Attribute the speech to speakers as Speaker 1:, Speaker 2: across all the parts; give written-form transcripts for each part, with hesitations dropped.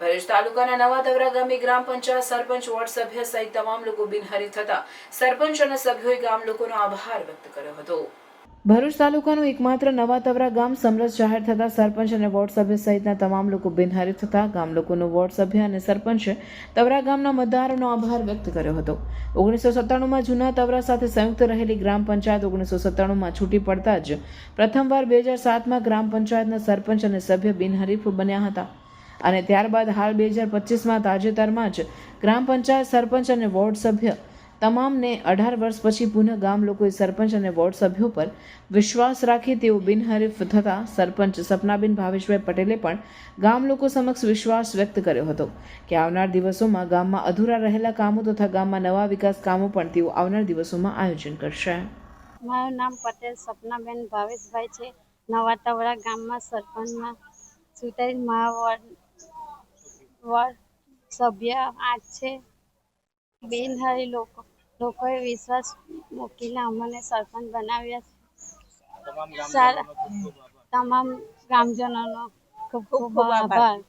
Speaker 1: ભરૂચ તાલુકાના નવા તવરા ગામની ગ્રામ પંચાયત સરપંચ વોર્ડ સભ્ય સહિત તમામ લોકો બિનહરીફ થતા સરપંચ અને સભ્યોએ ગામ લોકોનો આભાર વ્યક્ત કર્યો હતો। ભરૂચ તાલુકાનું એકમાત્ર નવા તવરા ગામ સમરસ જાહેર થતા સરપંચ અને વોર્ડ સભ્ય સહિતના તમામ લોકો બિનહરીફ થતા ગામ લોકોનો વોર્ડ સભ્ય અને સરપંચે તવરા ગામના મતદારોનો આભાર વ્યક્ત કર્યો હતો। 1997માં જૂના તવરા સાથે સંયુક્ત રહેલી ગ્રામ પંચાયત 1997માં છૂટી પડતા જ પ્રથમવાર 2007માં ગ્રામ પંચાયતના સરપંચ અને સભ્ય બિનહરીફ બન્યા હતા અને ત્યારબાદ હાલ 2025માં તાજેતરમાં જ ગ્રામ પંચાયત સરપંચ અને વોર્ડ સભ્ય તમામને 18 વર્ષ પછી પુનઃ ગામ લોકોએ સરપંચ અને વોર્ડ સભ્યો પર વિશ્વાસ રાખી તેઓ બિનહરીફ થતા સરપંચ સપનાબેન ભાવેશભાઈ પટેલે પણ ગામ લોકો સમક્ષ વિશ્વાસ વ્યક્ત કર્યો હતો કે આવનાર દિવસોમાં ગામમાં અધૂરા રહેલા કામો તથા ગામમાં નવા વિકાસ કામો પણ તેઓ આવનાર દિવસોમાં આયોજન કરશે।
Speaker 2: મારું નામ પટેલ સપનાબેન ભાવેશભાઈ છે। નવા તવરા ગામમાં સરપંચમાં ચૂંટાયેલ વોર્ડ સભ્ય આજ છે। બિનહરી લોકોએ વિશ્વાસ મૂકીને અમને સરપંચ બનાવ્યા છે। તમામ ગ્રામજનોનો ખૂબ ખૂબ આભાર।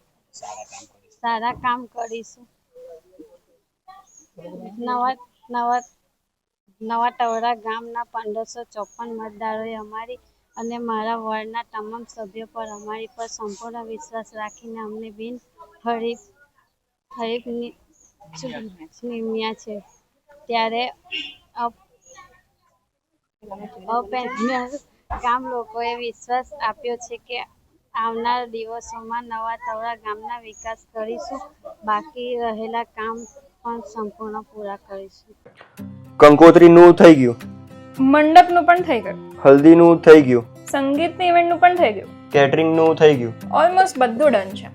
Speaker 2: સારા કામ કરીશું। નવા તવરા ગામના 1554 મતદારોએ અમારી અને મારા વોર્ડના તમામ સભ્યો પર અમારી પર સંપૂર્ણ વિશ્વાસ રાખીને અમને બિનહરીફ નિમ્યા છે। ત્યારે ગામ લોકોએ વિશ્વાસ આપ્યો છે કે આવનાર દિવસોમાં નવા તવરા ગામના વિકાસ કરીશું। બાકી રહેલા કામ પણ સંપૂર્ણ પૂરા કરીશું।
Speaker 3: કંકોત્રીનું થઈ ગયું,
Speaker 4: મંડપનું પણ થઈ ગયું,
Speaker 3: હલ્દીનું થઈ ગયું,
Speaker 4: સંગીતની ઇવેન્ટનું પણ થઈ ગયું,
Speaker 3: કેટરિંગનું થઈ ગયું,
Speaker 4: ઓલમોસ્ટ બધું ડન છે।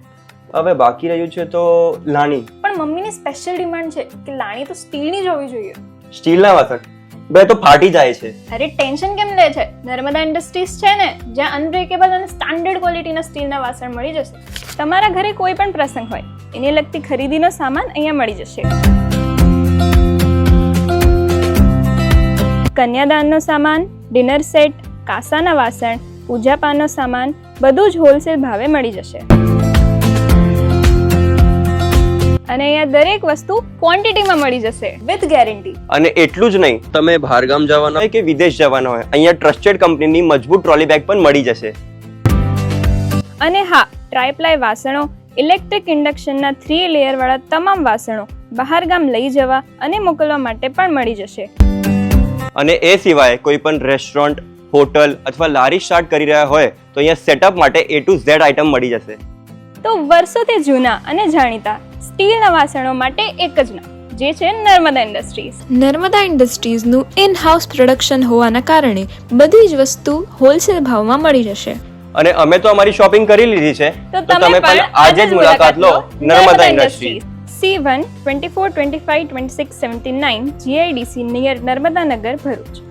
Speaker 3: હવે બાકી રહ્યું છે તો લાણી।
Speaker 4: પણ મમ્મીની સ્પેશિયલ ડિમાન્ડ છે કે લાણી તો સ્ટીલની જ હોવી જોઈએ।
Speaker 3: સ્ટીલના વાસણ બે તો ફાટી જાય છે।
Speaker 4: અરે ટેન્શન કેમ લે છે? નર્મદા ઇન્ડસ્ટ્રીઝ છે ને, જ્યાં અનબ્રેકેબલ અને સ્ટાન્ડર્ડ ક્વોલિટીના સ્ટીલના વાસણ મળી જશે। તમારા ઘરે કોઈ પણ પ્રસંગ હોય એને લગતી ખરીદીનો સામાન અહીંયા મળી જશે। કન્યાદાનનો સામાન, ડિનર સેટ, કાસાના વાસણ, પૂજાપાનો સામાન બધું જ હોલસેલ ભાવે મળી જશે અને અહીંયા દરેક વસ્તુ ક્વોન્ટિટીમાં મળી જશે વિથ ગેરંટી।
Speaker 3: અને એટલું જ નહીં, તમે બહારગામ જવાના હોય કે વિદેશ જવાના હોય, અહીંયા ટ્રસ્ટેડ કંપનીની મજબૂત ટ્રોલી બેગ પણ મળી જશે।
Speaker 4: અને હા, ટ્રાયપ્લાય વાસણો, ઇલેક્ટ્રિક ઇન્ડક્શનના 3 લેયર વાળા તમામ વાસણો બહારગામ લઈ જવા અને મોકલવા માટે પણ મળી જશે।
Speaker 3: અને એ સિવાય કોઈ પણ રેસ્ટોરન્ટ, હોટલ અથવા લારી સ્ટાર્ટ કરી રહ્યા હોય તો અહીંયા સેટઅપ માટે A to Z આઇટમ મળી જશે।
Speaker 4: તો વર્ષોથી જૂના અને જાણીતા સ્ટીલના વાસણો માટે એક જ નામ, જે છે નર્મદા ઇન્ડસ્ટ્રીઝ।
Speaker 5: નર્મદા ઇન્ડસ્ટ્રીઝનું ઇન હાઉસ પ્રોડક્શન હોવાના કારણે બધી જ વસ્તુ હોલસેલ ભાવમાં મળી જશે।
Speaker 3: અને અમે તો અમારી શોપિંગ કરી લીધી છે,
Speaker 4: તો
Speaker 3: તમે પણ આજે જ મુલાકાત લો Narmada industries.
Speaker 4: C1 2425 2679 GIDC near Narmadanagar Bharuch.